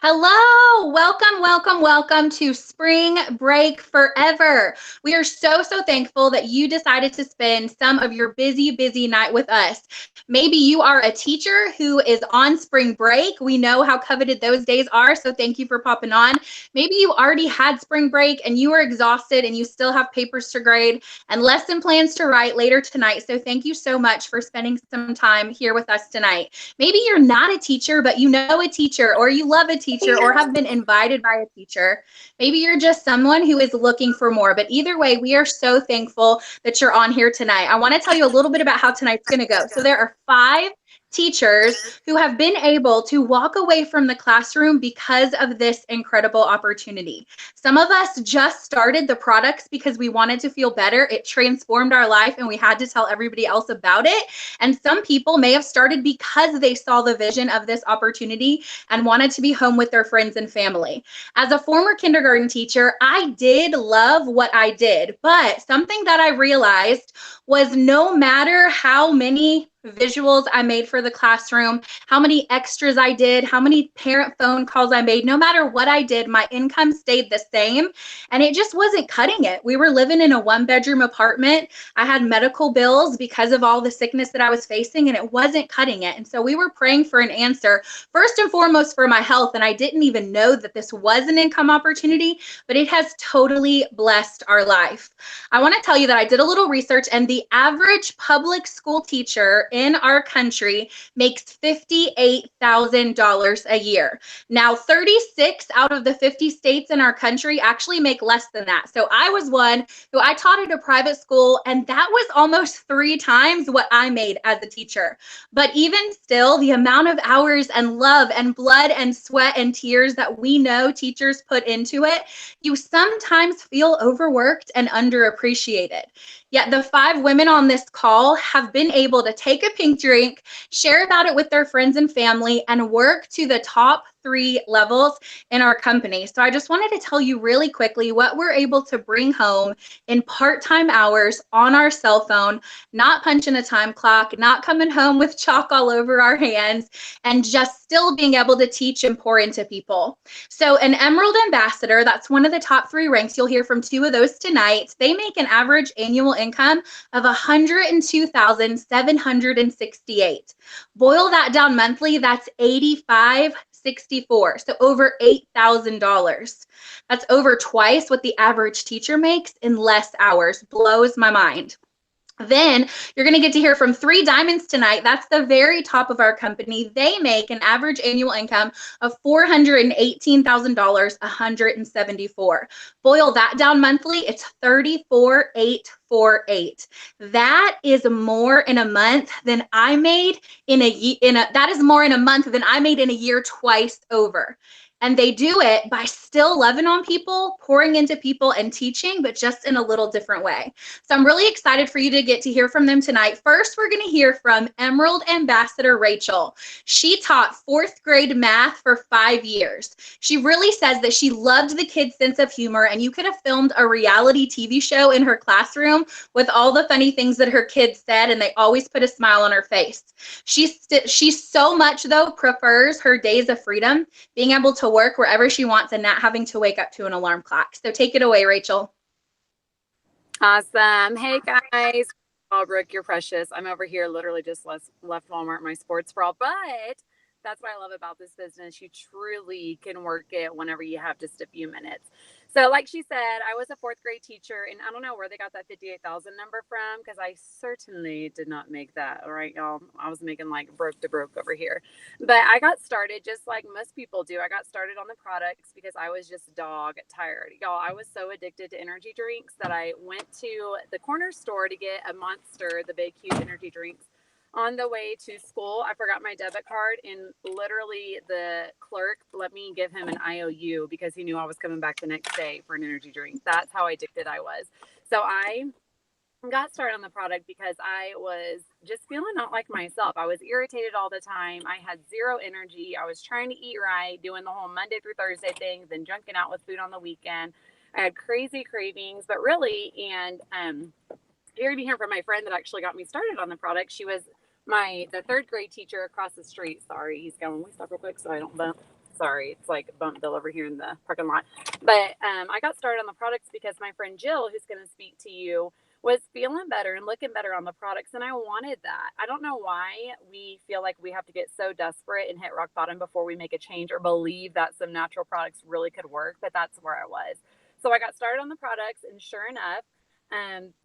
Hello, welcome to Spring Break Forever. We are so thankful that you decided to spend some of your busy night with us. Maybe you are a teacher who is on spring break. We know how coveted those days are, so thank you for popping on. Maybe you already had spring break and you are exhausted and you still have papers to grade and lesson plans to write later tonight. So thank you so much for spending some time here with us tonight. Maybe you're not a teacher, but you know a teacher or you love a teacher or have been invited by a teacher. Maybe you're just someone who is looking for more. But either way, we are so thankful that you're on here tonight. I want to tell you a little bit about how tonight's going to go. So there are 5 teachers who have been able to walk away from the classroom because of this incredible opportunity. Some of us just started the products because we wanted to feel better. It transformed our life and we had to tell everybody else about it. And some people may have started because they saw the vision of this opportunity and wanted to be home with their friends and family. As a former kindergarten teacher, I did love what I did, but something that I realized was no matter how many visuals I made for the classroom, how many extras I did, how many parent phone calls I made, no matter what I did, my income stayed the same. And it just wasn't cutting it. We were living in a 1-bedroom apartment. I had medical bills because of all the sickness that I was facing, and it wasn't cutting it. And so we were praying for an answer, first and foremost for my health. And I didn't even know that this was an income opportunity, but it has totally blessed our life. I want to tell you that I did a little research, and the average public school teacher in our country makes $58,000 a year. Now, 36 out of the 50 states in our country actually make less than that. So I was one who I taught at a private school, and that was almost 3 times what I made as a teacher. But even still, the amount of hours and love and blood and sweat and tears that we know teachers put into it, you sometimes feel overworked and underappreciated. Yet the 5 women on this call have been able to take a pink drink, share about it with their friends and family, and work to the top 3 levels in our company. So I just wanted to tell you really quickly what we're able to bring home in part-time hours on our cell phone, not punching a time clock, not coming home with chalk all over our hands, and just still being able to teach and pour into people. So an Emerald Ambassador, that's one of the top 3 ranks. You'll hear from 2 of those tonight. They make an average annual income of $102,768. Boil that down monthly, that's $85,664. So over $8,000. That's over twice what the average teacher makes in less hours. Blows my mind. Then you're going to get to hear from 3 diamonds tonight. That's the very top of our company. They make an average annual income of $418,000, 174. Boil that down monthly, it's 34,848. That is more in a month than I made that is more in a month than I made in a year twice over. And they do it by still loving on people, pouring into people, and teaching, but just in a little different way. So I'm really excited for you to get to hear from them tonight. First, we're going to hear from Emerald Ambassador Rachel. She taught 4th grade math for 5 years. She really says that she loved the kids' sense of humor, and you could have filmed a reality TV show in her classroom with all the funny things that her kids said, and they always put a smile on her face. She so much, though, prefers her days of freedom, being able to work wherever she wants and not having to wake up to an alarm clock. So take it away, Rachel. Awesome. Hey, guys. Oh, Brooke, you're precious. I'm over here literally just left Walmart, my sports bra, but that's what I love about this business. You truly can work it whenever you have just a few minutes. So like she said, I was a 4th grade teacher, and I don't know where they got that 58,000 number from, because I certainly did not make that. All right, y'all. I was making like broke to broke over here. But I got started just like most people do. I got started on the products because I was just dog tired. Y'all, I was so addicted to energy drinks that I went to the corner store to get a Monster, the big, huge energy drinks. On the way to school, I forgot my debit card, and literally the clerk let me give him an IOU because he knew I was coming back the next day for an energy drink. That's how addicted I was. So I got started on the product because I was just feeling not like myself. I was irritated all the time. I had 0 energy. I was trying to eat right, doing the whole Monday through Thursday thing, then junking out with food on the weekend. I had crazy cravings, but really, and you're going to be hearing from my friend that actually got me started on the product. She was the 3rd grade teacher across the street. Sorry, he's going. We stop real quick so I don't bump. Sorry, it's like a bump bill over here in the parking lot. But I got started on the products because my friend Jill, who's going to speak to you, was feeling better and looking better on the products. And I wanted that. I don't know why we feel like we have to get so desperate and hit rock bottom before we make a change or believe that some natural products really could work. But that's where I was. So I got started on the products, and sure enough,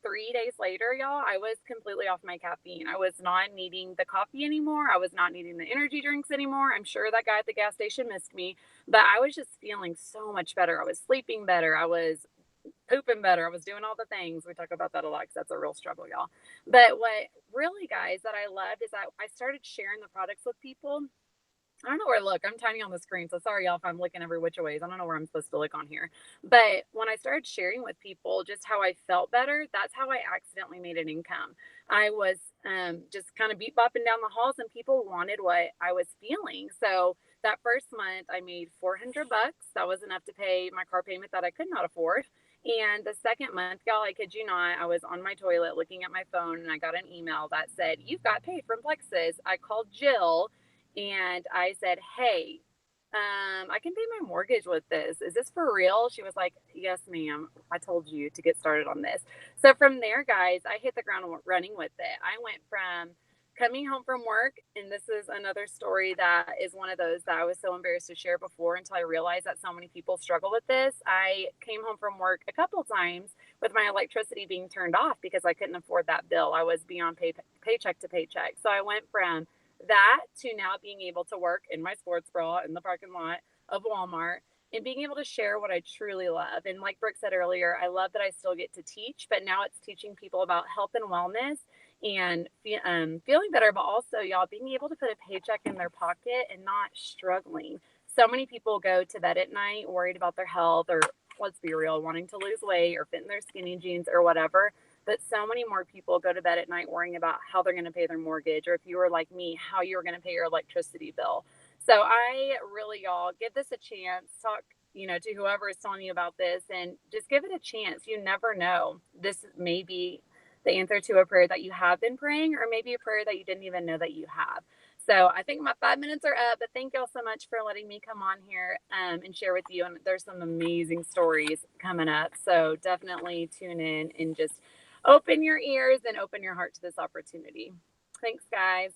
3 days later, y'all, I was completely off my caffeine. I was not needing the coffee anymore. I was not needing the energy drinks anymore. I'm sure that guy at the gas station missed me, but I was just feeling so much better. I was sleeping better. I was pooping better. I was doing all the things. We talk about that a lot because that's a real struggle, y'all. But what really, guys, that I loved is that I started sharing the products with people. I don't know where to look. I'm tiny on the screen, so sorry, y'all, if I'm looking every which ways. I don't know where I'm supposed to look on here. But when I started sharing with people just how I felt better, that's how I accidentally made an income. I was just kind of beat bopping down the halls, and people wanted what I was feeling. So that first month, I made $400. That was enough to pay my car payment that I could not afford. And the second month, y'all, I kid you not, I was on my toilet looking at my phone, and I got an email that said, "You've got paid from Plexus." I called Jill. And I said, "Hey, I can pay my mortgage with this. Is this for real?" She was like, "Yes, ma'am. I told you to get started on this." So from there, guys, I hit the ground running with it. I went from coming home from work, and this is another story that is one of those that I was so embarrassed to share before until I realized that so many people struggle with this. I came home from work a couple of times with my electricity being turned off because I couldn't afford that bill. I was beyond paycheck to paycheck. So I went from that to now being able to work in my sports bra in the parking lot of Walmart and being able to share what I truly love. And like Brooke said earlier, I love that I still get to teach, but now it's teaching people about health and wellness and feeling better, but also, y'all, being able to put a paycheck in their pocket and not struggling. So many people go to bed at night worried about their health, or let's be real, wanting to lose weight or fit in their skinny jeans or whatever. But so many more people go to bed at night worrying about how they're going to pay their mortgage, or if you were like me, how you were going to pay your electricity bill. So I really, y'all, give this a chance. Talk, to whoever is telling you about this, and just give it a chance. You never know. This may be the answer to a prayer that you have been praying, or maybe a prayer that you didn't even know that you have. So I think my 5 minutes are up, but thank y'all so much for letting me come on here and share with you. And there's some amazing stories coming up. So definitely tune in and just open your ears and open your heart to this opportunity. Thanks, guys.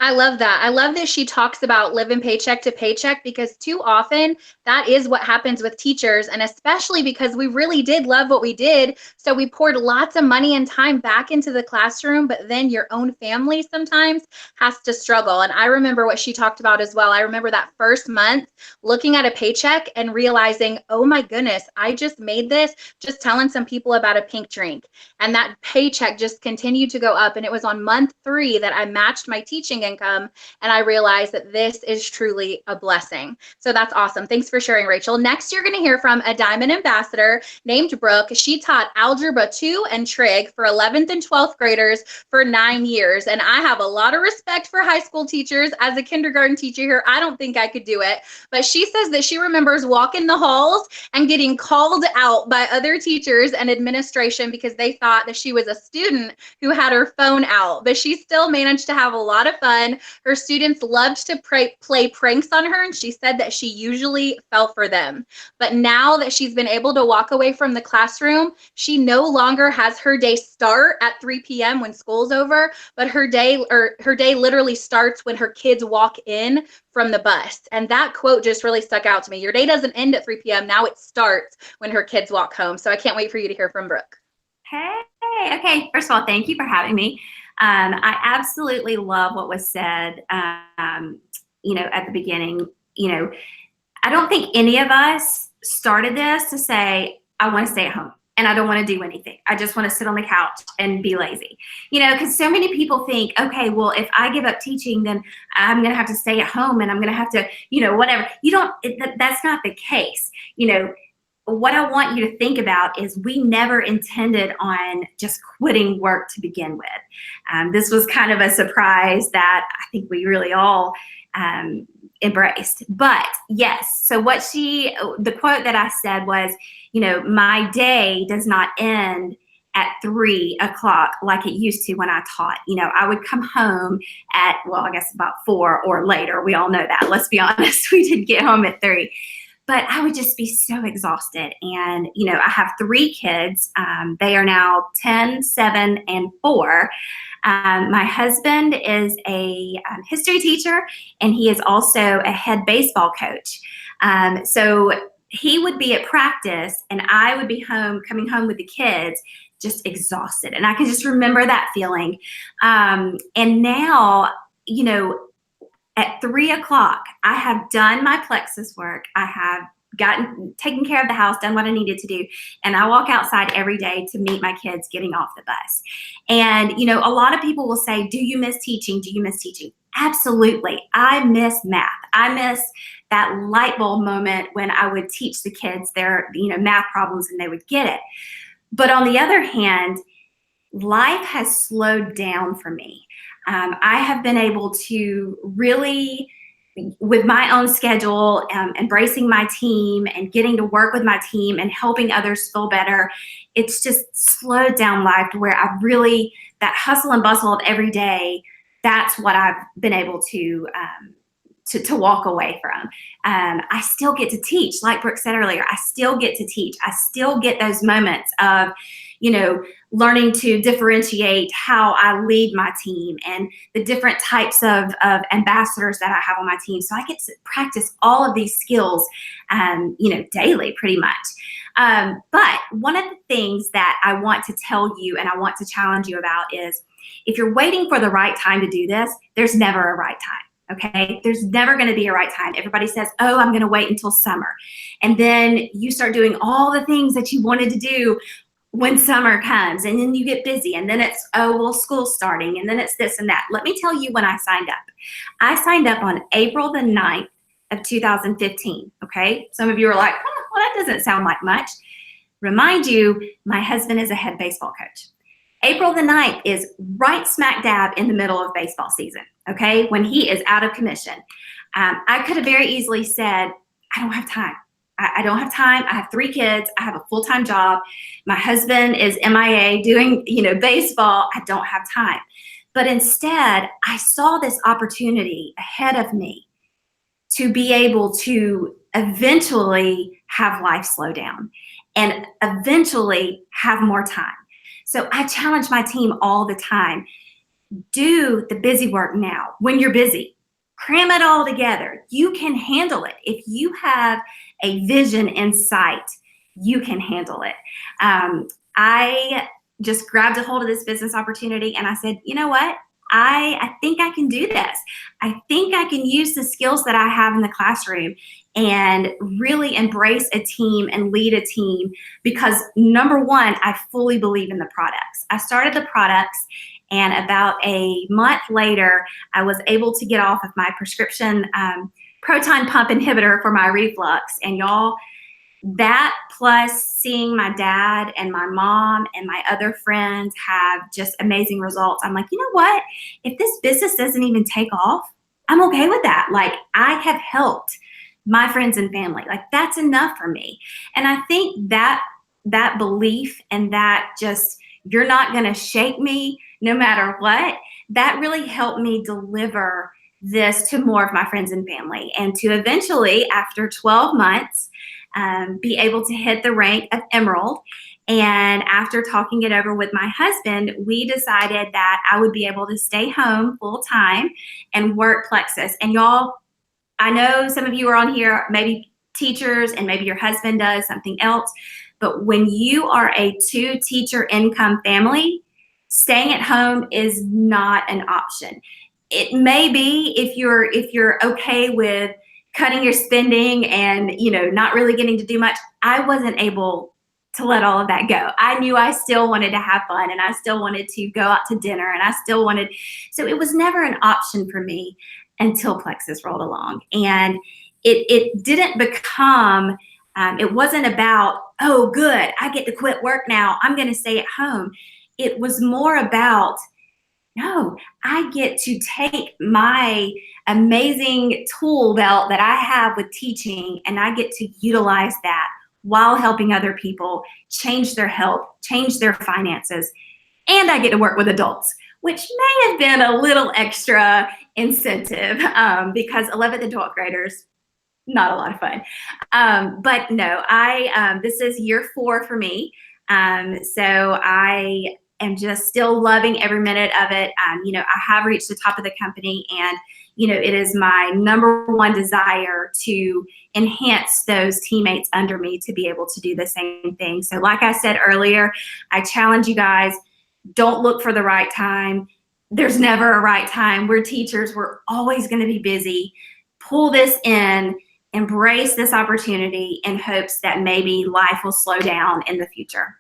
I love that. I love that she talks about living paycheck to paycheck, because too often that is what happens with teachers. And especially because we really did love what we did. So we poured lots of money and time back into the classroom, but then your own family sometimes has to struggle. And I remember what she talked about as well. I remember that first month looking at a paycheck and realizing, oh my goodness, I just made this just telling some people about a pink drink. And that paycheck just continued to go up. And it was on month 3 that I matched my teaching income, and I realized that this is truly a blessing. So that's awesome. Thanks for sharing, Rachel. Next, you're going to hear from a Diamond ambassador named Brooke. She taught Algebra 2 and Trig for 11th and 12th graders for 9 years. And I have a lot of respect for high school teachers. As a kindergarten teacher here, I don't think I could do it. But she says that she remembers walking the halls and getting called out by other teachers and administration because they thought that she was a student who had her phone out. But she still managed to have a lot of fun. Her students loved to play pranks on her, and she said that she usually fell for them. But now that she's been able to walk away from the classroom, she no longer has her day start at 3 p.m. when school's over, but her day literally starts when her kids walk in from the bus. And that quote just really stuck out to me. Your day doesn't end at 3 p.m. Now it starts when her kids walk home. So I can't wait for you to hear from Brooke. Hey, okay. First of all, thank you for having me. I absolutely love what was said, at the beginning. I don't think any of us started this to say, I want to stay at home and I don't want to do anything. I just want to sit on the couch and be lazy, because so many people think, okay, well, if I give up teaching, then I'm going to have to stay at home and I'm going to have to, whatever. That's not the case. What I want you to think about is we never intended on just quitting work to begin with. This was kind of a surprise that I think we really all embraced. But yes, so the quote that I said was, my day does not end at 3 o'clock like it used to when I taught. You know, I would come home at, well, I guess about 4 or later. We all know that. Let's be honest. We did get home at 3. But I would just be so exhausted. And, you know, I have 3 kids. They are now 10, 7, and 4. My husband is a history teacher, and he is also a head baseball coach. So he would be at practice, and I would be coming home with the kids, just exhausted. And I can just remember that feeling. And now, you know, at 3 o'clock, I have done my Plexus work. I have taken care of the house, done what I needed to do. And I walk outside every day to meet my kids getting off the bus. And, you know, a lot of people will say, do you miss teaching? Do you miss teaching? Absolutely. I miss math. I miss that light bulb moment when I would teach the kids their, you know, math problems and they would get it. But on the other hand, life has slowed down for me. I have been able to really, with my own schedule, embracing my team and getting to work with my team and helping others feel better, it's just slowed down life to where I really, that hustle and bustle of every day, that's what I've been able to walk away from. I still get to teach, like Brooke said earlier. I still get to teach. I still get those moments of, you know, learning to differentiate how I lead my team and the different types of ambassadors that I have on my team. So I get to practice all of these skills, you know, daily pretty much. But one of the things that I want to tell you and I want to challenge you about is, if you're waiting for the right time to do this, there's never a right time. Okay, there's never going to be a right time. Everybody says, oh, I'm going to wait until summer. And then you start doing all the things that you wanted to do when summer comes, and then you get busy, and then it's, oh, well, school's starting, and then it's this and that. Let me tell you when I signed up. I signed up on April the 9th of 2015, okay? Some of you are like, oh, well, that doesn't sound like much. Remind you, my husband is a head baseball coach. April the 9th is right smack dab in the middle of baseball season, okay, when he is out of commission. I could have very easily said, I don't have time. I don't have time. I have 3 kids. I have a full-time job. My husband is MIA doing, you know, baseball. I don't have time. But instead, I saw this opportunity ahead of me to be able to eventually have life slow down and eventually have more time. So I challenge my team all the time. Do the busy work now when you're busy. Cram it all together. You can handle it. If you have a vision in sight, you can handle it. I just grabbed a hold of this business opportunity and I said, you know what? I think I can do this. I think I can use the skills that I have in the classroom and really embrace a team and lead a team because, number one, I fully believe in the products. I started the products, and about a month later, I was able to get off of my prescription proton pump inhibitor for my reflux. And y'all, that plus seeing my dad and my mom and my other friends have just amazing results, I'm like, you know what? If this business doesn't even take off, I'm okay with that. Like, I have helped my friends and family. Like, that's enough for me. And I think that belief and that just, you're not going to shake me no matter what, that really helped me deliver this to more of my friends and family, and to eventually, after 12 months, be able to hit the rank of Emerald. And after talking it over with my husband, we decided that I would be able to stay home full time and work Plexus. And y'all, I know some of you are on here, maybe teachers, and maybe your husband does something else. But when you are a 2-teacher income family, staying at home is not an option. It may be if you're okay with cutting your spending and, you know, not really getting to do much. I wasn't able to let all of that go. I knew I still wanted to have fun, and I still wanted to go out to dinner, and I still wanted, so it was never an option for me until Plexus rolled along. And it didn't become, it wasn't about, oh, good, I get to quit work now, I'm going to stay at home. It was more about, no, I get to take my amazing tool belt that I have with teaching, and I get to utilize that while helping other people change their health, change their finances, and I get to work with adults, which may have been a little extra incentive because 11th and 12th graders, not a lot of fun. But no, this is year 4 for me. So I am just still loving every minute of it. I have reached the top of the company, and it is my number one desire to enhance those teammates under me to be able to do the same thing. So like I said earlier, I challenge you guys, don't look for the right time. There's never a right time. We're teachers. We're always going to be busy. Pull this in, embrace this opportunity in hopes that maybe life will slow down in the future.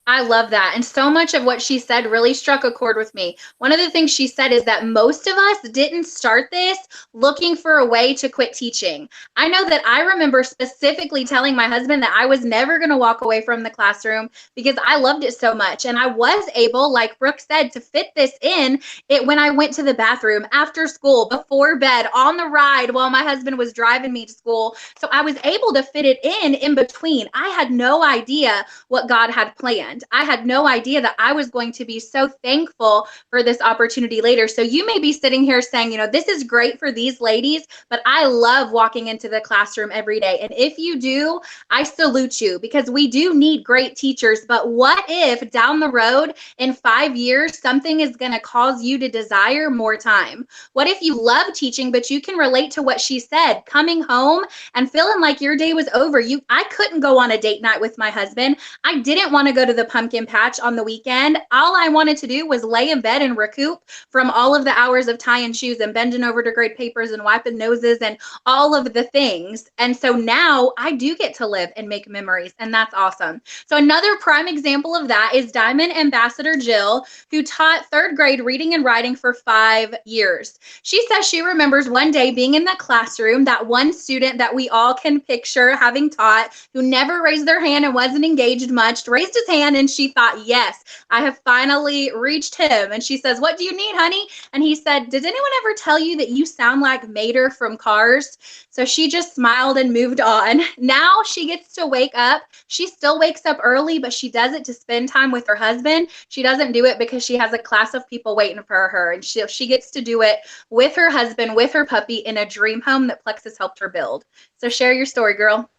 I love that. And so much of what she said really struck a chord with me. One of the things she said is that most of us didn't start this looking for a way to quit teaching. I know that I remember specifically telling my husband that I was never going to walk away from the classroom because I loved it so much. And I was able, like Brooke said, to fit this in when I went to the bathroom, after school, before bed, on the ride while my husband was driving me to school. So I was able to fit it in between. I had no idea what God had planned. I had no idea that I was going to be so thankful for this opportunity later. So you may be sitting here saying, this is great for these ladies, but I love walking into the classroom every day. And if you do, I salute you, because we do need great teachers. But what if down the road in 5 years, something is going to cause you to desire more time? What if you love teaching, but you can relate to what she said, coming home and feeling like your day was over? I couldn't go on a date night with my husband. I didn't want to go to the pumpkin patch on the weekend. All I wanted to do was lay in bed and recoup from all of the hours of tying shoes and bending over to grade papers and wiping noses and all of the things. And so now I do get to live and make memories, and that's awesome. So another prime example of that is Diamond Ambassador Jill, who taught 3rd grade reading and writing for 5 years. She says she remembers one day being in the classroom, that one student that we all can picture having taught, who never raised their hand and wasn't engaged much, raised his hand, and she thought, yes, I have finally reached him. And she says, what do you need, honey? And he said, did anyone ever tell you that you sound like Mater from Cars? So she just smiled and moved on. Now she gets to wake up. She still wakes up early, but she does it to spend time with her husband. She doesn't do it because she has a class of people waiting for her. And she gets to do it with her husband, with her puppy, in a dream home that Plexus helped her build. So share your story, girl.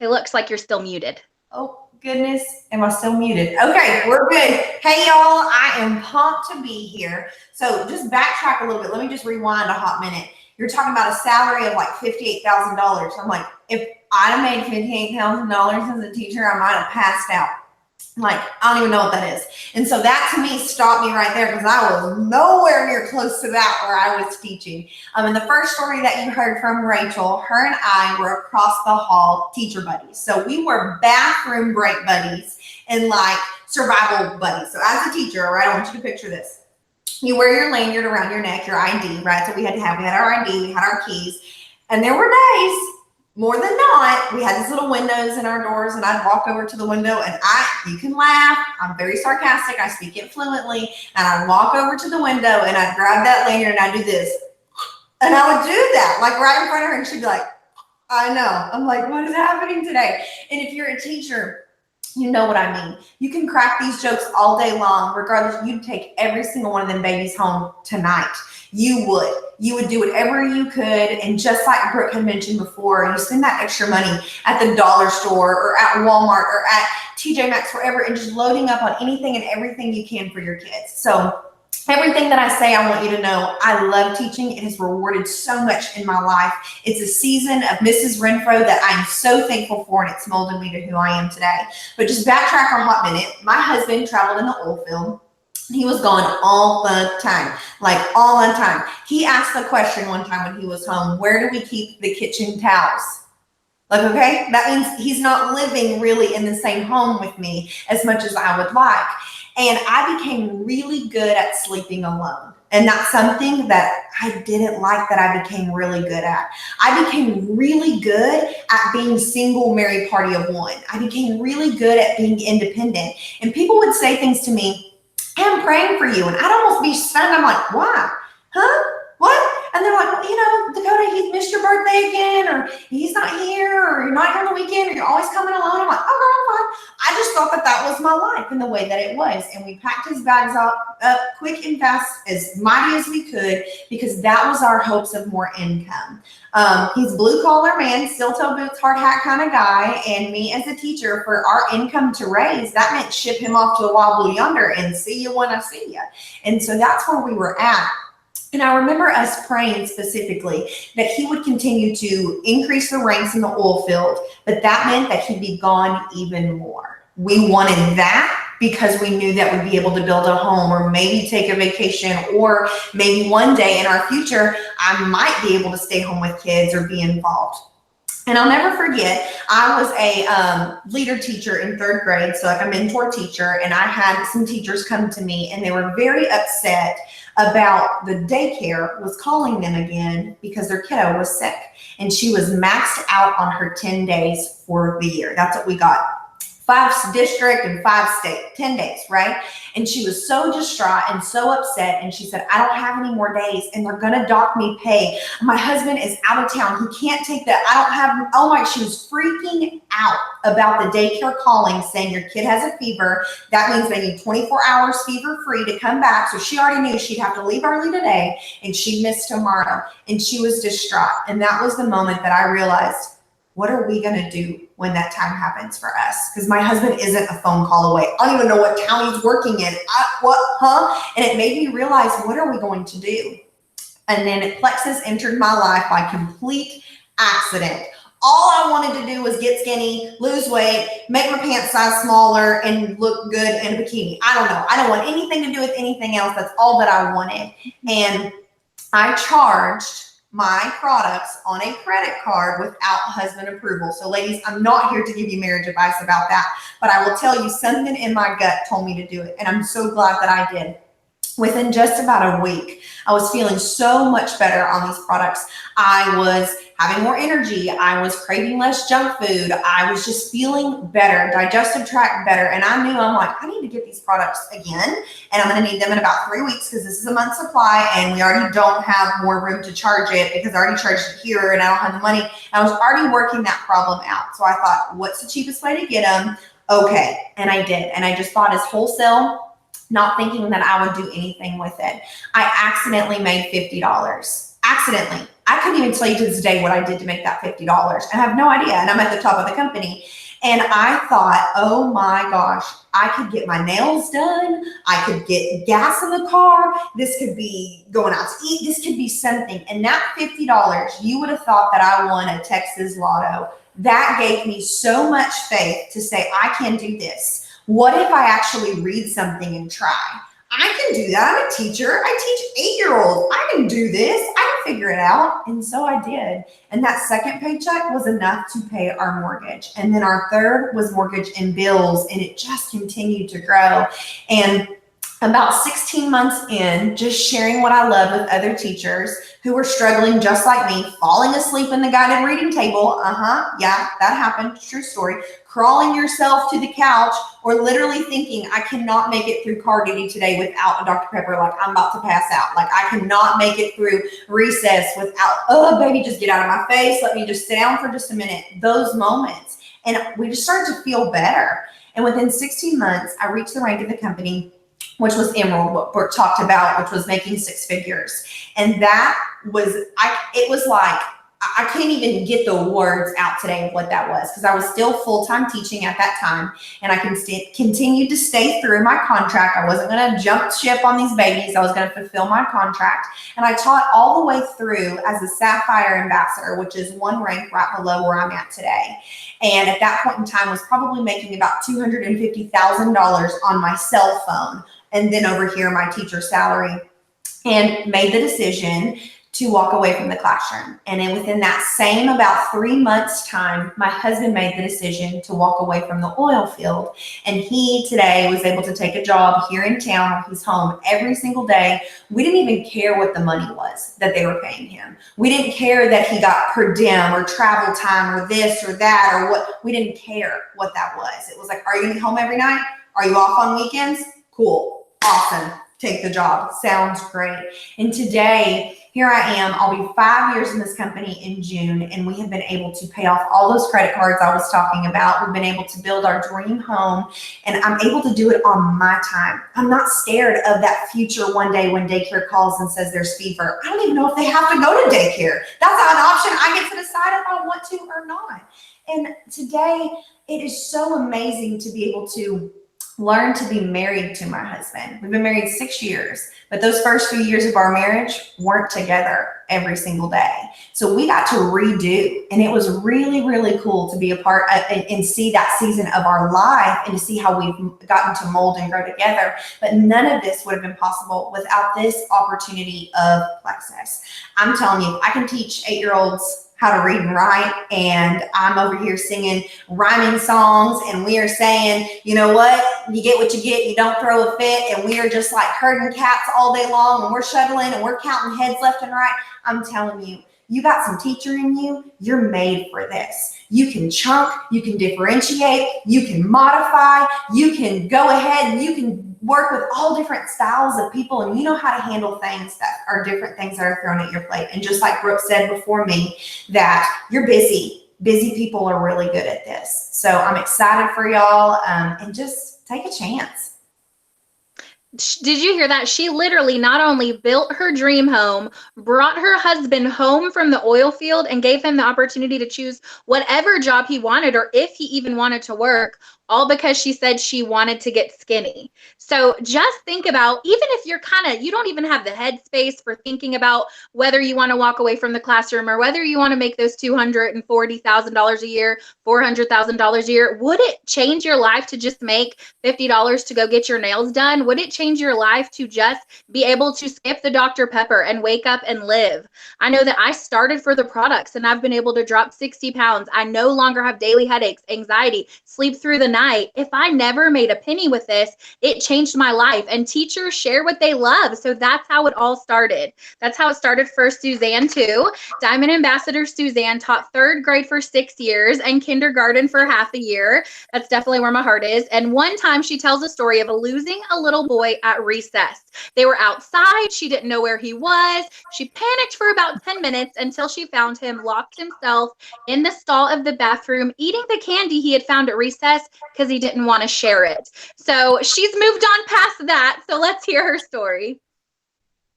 It looks like you're still muted. Oh, goodness. Am I still muted? Okay, we're good. Hey, y'all. I am pumped to be here. So just backtrack a little bit. Let me just rewind a hot minute. You're talking about a salary of like $58,000. I'm like, if I'd have made $58,000 as a teacher, I might have passed out. Like, I don't even know what that is. And so that to me stopped me right there, because I was nowhere near close to that where I was teaching. And the first story that you heard from Rachel, her and I were across the hall teacher buddies. So we were bathroom break buddies and like survival buddies. So as a teacher, all right, I want you to picture this. You wear your lanyard around your neck, your ID, right? So we had our ID, we had our keys. And there were days, more than not, we had these little windows in our doors, and I'd walk over to the window, and you can laugh, I'm very sarcastic, I speak it fluently, and I'd walk over to the window and I'd grab that lanyard and I'd do this. And I would do that, like right in front of her, and she'd be like, I know. I'm like, what is happening today? And if you're a teacher, you know what I mean. You can crack these jokes all day long, regardless. You'd take every single one of them babies home tonight. You would do whatever you could. And just like Brooke had mentioned before, you spend that extra money at the dollar store or at Walmart or at TJ Maxx, wherever, and just loading up on anything and everything you can for your kids. So everything that I say, I want you to know, I love teaching. It has rewarded so much in my life. It's a season of Mrs. Renfro that I'm so thankful for, and it's molded me to who I am today. But just backtrack a hot minute. My husband traveled in the oil field. He was gone all the time, like all the time. He asked the question one time when he was home, where do we keep the kitchen towels? Like, okay, that means he's not living really in the same home with me as much as I would like. And I became really good at sleeping alone. And that's something that I didn't like, that I became really good at. I became really good at being single, married, party of one. I became really good at being independent. And people would say things to me, I'm praying for you. And I'd almost be stunned. I'm like, why? Huh? What? And they're like, well, Dakota, he's missed your birthday again, or he's not here, or you're not here on the weekend, or you're always coming alone. I'm like, oh, girl, I'm fine. I just thought that was my life and the way that it was. And we packed his bags up quick and fast, as mighty as we could, because that was our hopes of more income. He's blue collar man, steel toe boots, hard hat kind of guy. And me as a teacher, for our income to raise, that meant ship him off to a wild blue yonder and see you when I see you. And so that's where we were at. And I remember us praying specifically that he would continue to increase the ranks in the oil field, but that meant that he'd be gone even more. We wanted that because we knew that we'd be able to build a home, or maybe take a vacation, or maybe one day in our future, I might be able to stay home with kids or be involved. And I'll never forget, I was a leader teacher in 3rd grade, so like a mentor teacher, and I had some teachers come to me, and they were very upset about the daycare was calling them again because their kiddo was sick, and she was maxed out on her 10 days for the year. That's what we got. 5 district and 5 state, 10 days, right? And she was so distraught and so upset. And she said, I don't have any more days, and they're going to dock me pay. My husband is out of town. He can't take that. I don't have, oh my, she was freaking out about the daycare calling, saying your kid has a fever. That means they need 24 hours fever free to come back. So she already knew she'd have to leave early today and she'd miss tomorrow. And she was distraught. And that was the moment that I realized, what are we going to do when that time happens for us? Because my husband isn't a phone call away. I don't even know what town he's working in. And it made me realize, what are we going to do? And then Plexus entered my life by complete accident. All I wanted to do was get skinny, lose weight, make my pants size smaller, and look good in a bikini. I don't know. I don't want anything to do with anything else. That's all that I wanted. And I charged my products on a credit card without husband approval. So ladies, I'm not here to give you marriage advice about that, but I will tell you, something in my gut told me to do it. And I'm so glad that I did. Within just about a week, I was feeling so much better on these products. I was having more energy. I was craving less junk food. I was just feeling better, digestive tract better. And I knew, I'm like, I need to get these products again. And I'm going to need them in about 3 weeks, because this is a month's supply and we already don't have more room to charge it, because I already charged it here and I don't have the money. I was already working that problem out. So I thought, what's the cheapest way to get them? Okay. And I did. And I just bought his wholesale, not thinking that I would do anything with it. I accidentally made $50. Accidentally. I couldn't even tell you to this day what I did to make that $50. I have no idea. And I'm at the top of the company. And I thought, oh my gosh, I could get my nails done. I could get gas in the car. This could be going out to eat. This could be something. And that $50, you would have thought that I won a Texas Lotto. That gave me so much faith to say, I can do this. What if I actually read something and try? I can do that. I'm a teacher. I teach 8-year-olds. I can do this. I can figure it out. And so I did. And that second paycheck was enough to pay our mortgage. And then our third was mortgage and bills. And it just continued to grow. And about 16 months in, just sharing what I love with other teachers who were struggling just like me, falling asleep in the guided reading table. Yeah, that happened. True story. Crawling yourself to the couch, or literally thinking, I cannot make it through car duty today without a Dr. Pepper. Like, I'm about to pass out. Like, I cannot make it through recess without, oh, baby, just get out of my face. Let me just sit down for just a minute. Those moments. And we just started to feel better. And within 16 months, I reached the rank of the company, which was Emerald, what Brooke talked about, which was making 6 figures. And that was, it was like, I can't even get the words out today of what that was, because I was still full-time teaching at that time, and I continued to stay through my contract. I wasn't going to jump ship on these babies. I was going to fulfill my contract. And I taught all the way through as a Sapphire Ambassador, which is one rank right below where I'm at today. And at that point in time, I was probably making about $250,000 on my cell phone, and then over here, my teacher salary, and made the decision to walk away from the classroom. And then within that same about 3 months time, my husband made the decision to walk away from the oil field. And he today was able to take a job here in town where he's home every single day. We didn't even care what the money was that they were paying him. We didn't care that he got per diem or travel time or this or that or what. We didn't care what that was. It was like, are you gonna be home every night? Are you off on weekends? Cool, awesome. take the job. Sounds great. And today, here I am. I'll be 5 years in this company in June, and we have been able to pay off all those credit cards I was talking about. We've been able to build our dream home, and I'm able to do it on my time. I'm not scared of that future one day when daycare calls and says there's fever. I don't even know if they have to go to daycare. That's an option. I get to decide if I want to or not. And today, it is so amazing to be able to learn to be married to my husband. We've been married 6 years, but those first few years of our marriage weren't together every single day. So we got to redo, and it was really, really cool to be a part of and see that season of our life and to see how we've gotten to mold and grow together. But none of this would have been possible without this opportunity of Plexus. I'm telling you, I can teach 8-year-olds how to read and write, and I'm over here singing rhyming songs, and we are saying, you know what, you get what you get, you don't throw a fit, and we are just like herding cats all day long, and we're shuttling and we're counting heads left and right. I'm telling you, you got some teacher in you, you're made for this. You can chunk, you can differentiate, you can modify, you can go ahead and you can work with all different styles of people, and you know how to handle things that are different things that are thrown at your plate. And just like Brooke said before me, that you're busy. Busy people are really good at this. So I'm excited for y'all, and just take a chance. Did you hear that? She literally not only built her dream home, brought her husband home from the oil field, and gave him the opportunity to choose whatever job he wanted, or if he even wanted to work, all because she said she wanted to get skinny. So just think about, even if you're you don't even have the headspace for thinking about whether you want to walk away from the classroom or whether you want to make those $240,000 a year, $400,000 a year, would it change your life to just make $50 to go get your nails done? Would it change your life to just be able to skip the Dr. Pepper and wake up and live? I know that I started for the products, and I've been able to drop 60 pounds. I no longer have daily headaches, anxiety, sleep through the night. If I never made a penny with this, it changed my life. And teachers share what they love. So that's how it all started. That's how it started for Suzanne too. Diamond Ambassador Suzanne taught 3rd grade for 6 years and kindergarten for half a year. That's definitely where my heart is. And one time she tells a story of losing a little boy at recess. They were outside. She didn't know where he was. She panicked for about 10 minutes until she found him locked himself in the stall of the bathroom, eating the candy he had found at recess because he didn't want to share it. So she's moved on past that. So let's hear her story.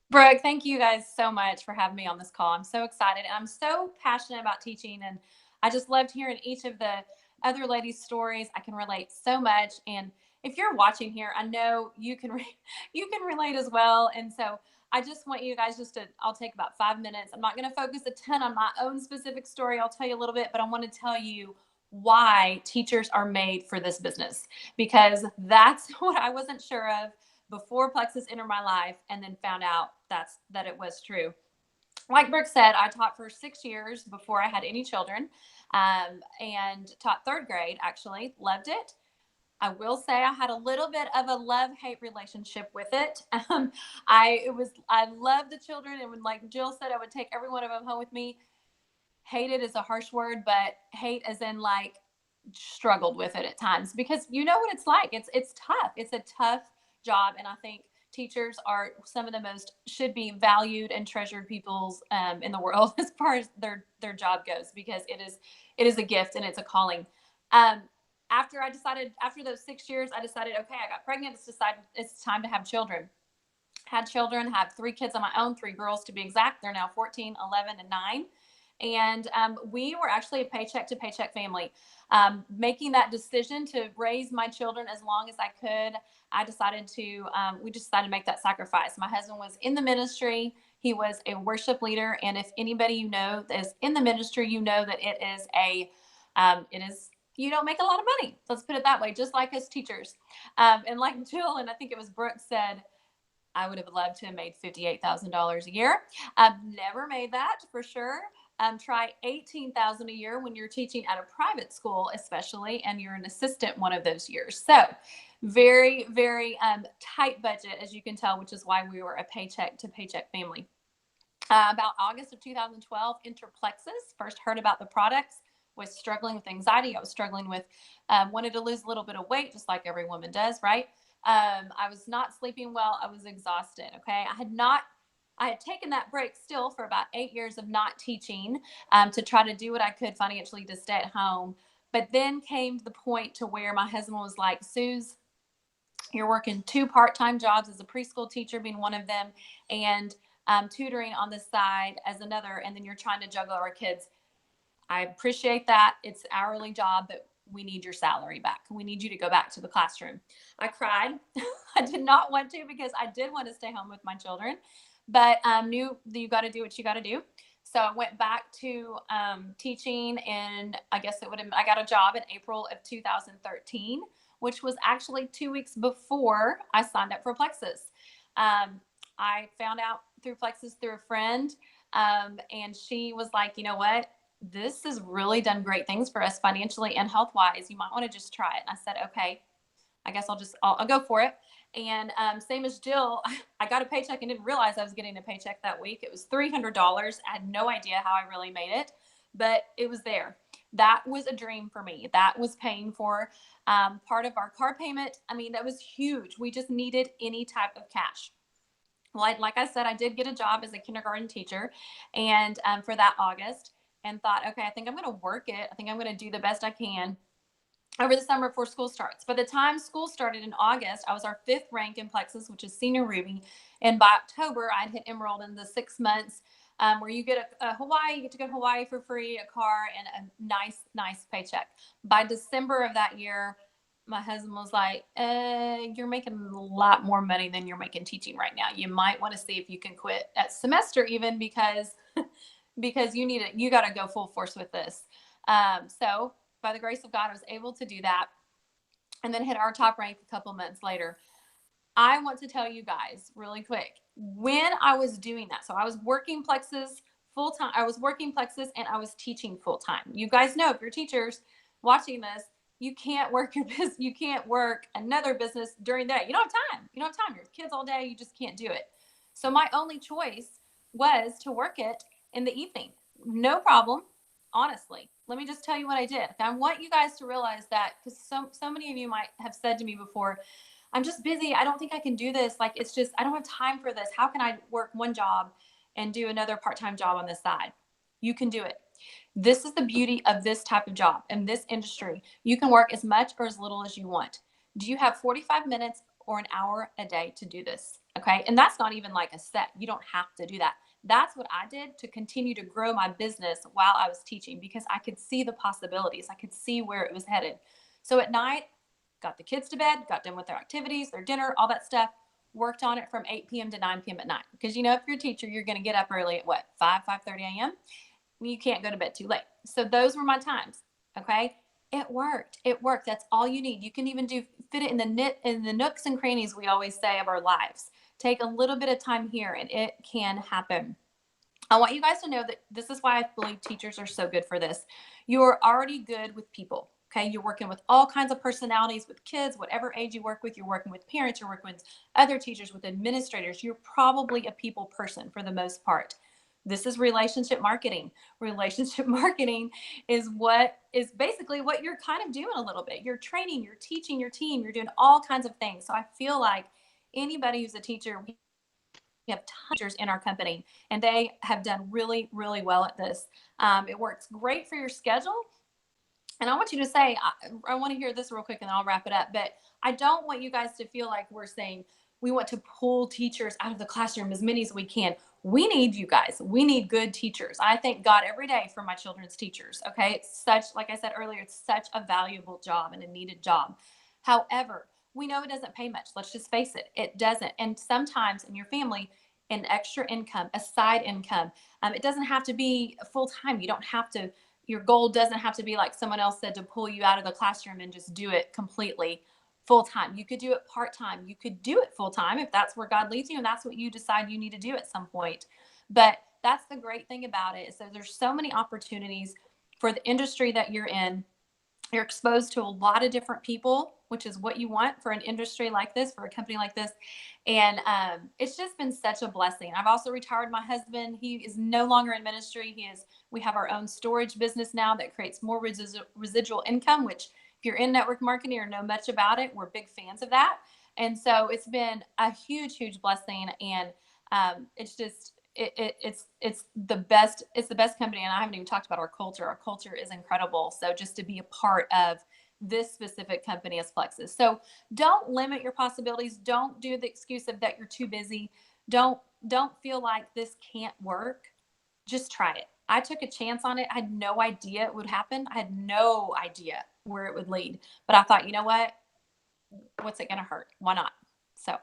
Brooke, thank you guys so much for having me on this call. I'm so excited, and I'm so passionate about teaching, and I just loved hearing each of the other ladies' stories. I can relate so much, and if you're watching here, I know you can relate as well. And so I just want you guys I'll take about 5 minutes. I'm not going to focus a ton on my own specific story. I'll tell you a little bit, but I want to tell you why teachers are made for this business, because that's what I wasn't sure of before Plexus entered my life, and then found out that it was true. Like Brooke said, I taught for 6 years before I had any children, and taught 3rd grade, actually. Loved it. I will say I had a little bit of a love-hate relationship with it. I loved the children, and when, like Jill said, I would take every one of them home with me. Hated is a harsh word, but hate as in like struggled with it at times, because you know what it's like. It's tough. It's a tough job, and I think teachers are some of the most should be valued and treasured peoples in the world as far as their job goes, because it is a gift and it's a calling. After those 6 years, I decided, okay, I got pregnant. It's time to have children. Had children, have 3 kids of my own, 3 girls to be exact. They're now 14, 11, and 9. And we were actually a paycheck to paycheck family. Making that decision to raise my children as long as I could, we decided to make that sacrifice. My husband was in the ministry. He was a worship leader. And if anybody you know is in the ministry, you know that you don't make a lot of money. Let's put it that way, just like us teachers. And like Jill, and I think it was Brooke said, I would have loved to have made $58,000 a year. I've never made that for sure. Try $18,000 a year when you're teaching at a private school, especially, and you're an assistant one of those years. So very, very tight budget, as you can tell, which is why we were a paycheck to paycheck family. About August of 2012, enter Plexus. First heard about the products, was struggling with anxiety. I was struggling with, wanted to lose a little bit of weight, just like every woman does, right? I was not sleeping well. I was exhausted. Okay. I had taken that break still for about 8 years of not teaching, to try to do what I could financially to stay at home. But then came the point to where my husband was like, Suze, you're working 2 part-time jobs as a preschool teacher, being one of them, and tutoring on the side as another. And then you're trying to juggle our kids. I appreciate that. It's an hourly job, but we need your salary back. We need you to go back to the classroom. I cried. I did not want to, because I did want to stay home with my children, but knew that you got to do what you got to do. So I went back to teaching, and I got a job in April of 2013, which was actually 2 weeks before I signed up for Plexus. I found out through Plexus through a friend, and she was like, you know what? This has really done great things for us financially and health-wise. You might want to just try it. And I said, okay, I guess I'll go for it. And same as Jill, I got a paycheck and didn't realize I was getting a paycheck that week. It was $300. I had no idea how I really made it, but it was there. That was a dream for me. That was paying for part of our car payment. I mean, that was huge. We just needed any type of cash. Well, like I said, I did get a job as a kindergarten teacher, and for that August, and thought, okay, I think I'm going to work it. I think I'm going to do the best I can over the summer before school starts. By the time school started in August, I was our 5th rank in Plexus, which is senior Ruby. And by October, I'd hit Emerald in the 6 months where you get a Hawaii, you get to go to Hawaii for free, a car, and a nice paycheck. By December of that year, my husband was like, you're making a lot more money than you're making teaching right now. You might want to see if you can quit at semester even, because you got to go full force with this. So by the grace of God, I was able to do that, and then hit our top rank a couple months later. I want to tell you guys really quick, when I was doing that, so I was working Plexus full time. I was working Plexus and I was teaching full time. You guys know, if you're teachers watching this, you can't work your business. You can't work another business during the day. You don't have time. You don't have time. You're with kids all day. You just can't do it. So my only choice was to work it in the evening. No problem. Honestly, let me just tell you what I did. I want you guys to realize that, because so many of you might have said to me before, I'm just busy. I don't think I can do this. Like, it's just, I don't have time for this. How can I work one job and do another part-time job on the side? You can do it. This is the beauty of this type of job in this industry. You can work as much or as little as you want. Do you have 45 minutes or an hour a day to do this? Okay. And that's not even like a set. You don't have to do that. That's what I did to continue to grow my business while I was teaching, because I could see the possibilities. I could see where it was headed. So at night, got the kids to bed, got done with their activities, their dinner, all that stuff, worked on it from 8 p.m. to 9 p.m. at night. Because, if you're a teacher, you're going to get up early at 5:30 a.m. You can't go to bed too late. So those were my times. Okay. It worked. That's all you need. You can even fit it in the nooks and crannies, we always say, of our lives. Take a little bit of time here and it can happen. I want you guys to know that this is why I believe teachers are so good for this. You are already good with people. Okay. You're working with all kinds of personalities, with kids, whatever age you work with. You're working with parents, you're working with other teachers, with administrators. You're probably a people person for the most part. This is relationship marketing. Relationship marketing is basically what you're kind of doing a little bit. You're training, you're teaching your team, you're doing all kinds of things. So I feel like anybody who's a teacher, we have teachers in our company, and they have done really, really well at this. It works great for your schedule. And I want you to say, I want to hear this real quick and I'll wrap it up. But I don't want you guys to feel like we're saying we want to pull teachers out of the classroom, as many as we can. We need you guys. We need good teachers. I thank God every day for my children's teachers. Okay. It's such, like I said earlier, it's such a valuable job and a needed job. However, we know it doesn't pay much. Let's just face it. It doesn't. And sometimes in your family, an extra income, a side income, it doesn't have to be full time. You don't have to, your goal doesn't have to be, like someone else said, to pull you out of the classroom and just do it completely full time. You could do it part time. You could do it full time if that's where God leads you and that's what you decide you need to do at some point. But that's the great thing about it. So there's so many opportunities for the industry that you're in. You're exposed to a lot of different people, which is what you want for an industry like this, for a company like this. And it's just been such a blessing. I've also retired my husband. He is no longer in ministry. We have our own storage business now that creates more residual income, which if you're in network marketing or know much about it, we're big fans of that. And so it's been a huge, huge blessing. And it's just, it's the best company. And I haven't even talked about our culture. Our culture is incredible. So just to be a part of this specific company as Plexus. So don't limit your possibilities. Don't do the excuse of that you're too busy. Don't feel like this can't work. Just try it. I took a chance on it. I had no idea it would happen. I had no idea where it would lead. But I thought, you know what? What's it going to hurt? Why not? So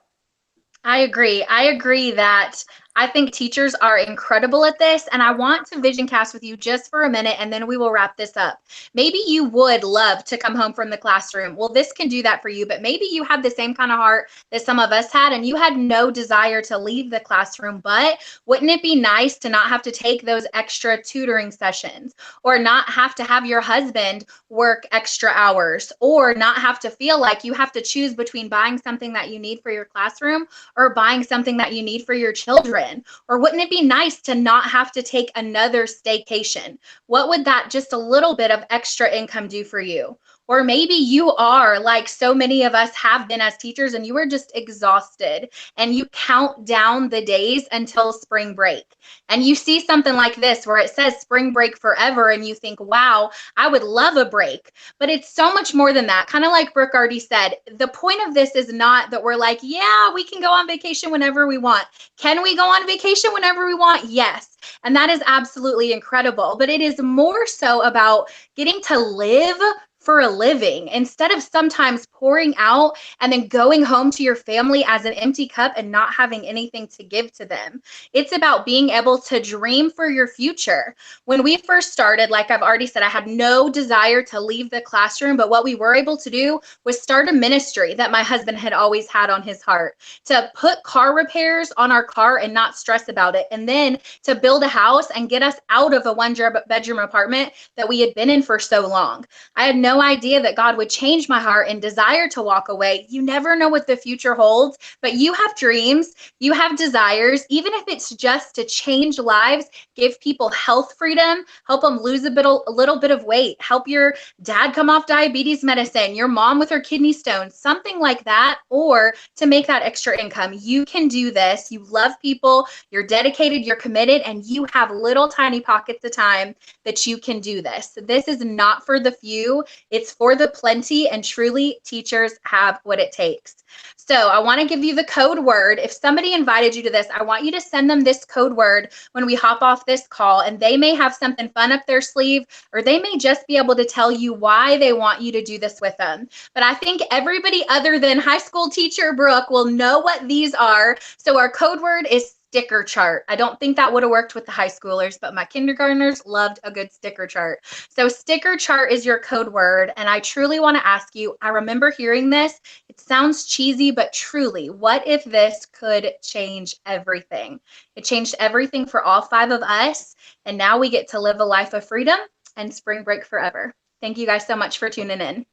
I agree. I agree that I think teachers are incredible at this, and I want to vision cast with you just for a minute, and then we will wrap this up. Maybe you would love to come home from the classroom. Well, this can do that for you, but maybe you had the same kind of heart that some of us had, and you had no desire to leave the classroom, but wouldn't it be nice to not have to take those extra tutoring sessions, or not have to have your husband work extra hours, or not have to feel like you have to choose between buying something that you need for your classroom or buying something that you need for your children? Or wouldn't it be nice to not have to take another staycation? What would that just a little bit of extra income do for you? Or maybe you are like so many of us have been as teachers, and you are just exhausted and you count down the days until spring break. And you see something like this where it says spring break forever, and you think, wow, I would love a break. But it's so much more than that. Kind of like Brooke already said, the point of this is not that we're like, yeah, we can go on vacation whenever we want. Can we go on vacation whenever we want? Yes. And that is absolutely incredible. But it is more so about getting to live for a living, instead of sometimes pouring out and then going home to your family as an empty cup and not having anything to give to them. It's about being able to dream for your future. When we first started, like I've already said, I had no desire to leave the classroom, but what we were able to do was start a ministry that my husband had always had on his heart, to put car repairs on our car and not stress about it, and then to build a house and get us out of a one-bedroom apartment that we had been in for so long. I had no idea that God would change my heart and desire to walk away. You never know what the future holds, but you have dreams, you have desires, even if it's just to change lives, give people health freedom, help them lose a little bit of weight, help your dad come off diabetes medicine, your mom with her kidney stones, something like that, or to make that extra income. You can do this. You love people, you're dedicated, you're committed, and you have little tiny pockets of time that you can do this. This is not for the few. It's for the plenty, and truly, teachers have what it takes. So I want to give you the code word. If somebody invited you to this, I want you to send them this code word when we hop off this call, and they may have something fun up their sleeve, or they may just be able to tell you why they want you to do this with them. But I think everybody other than high school teacher Brooke will know what these are. So our code word is sticker chart. I don't think that would have worked with the high schoolers, but my kindergartners loved a good sticker chart. So sticker chart is your code word. And I truly want to ask you, I remember hearing this. It sounds cheesy, but truly, what if this could change everything? It changed everything for all 5 of us. And now we get to live a life of freedom and spring break forever. Thank you guys so much for tuning in.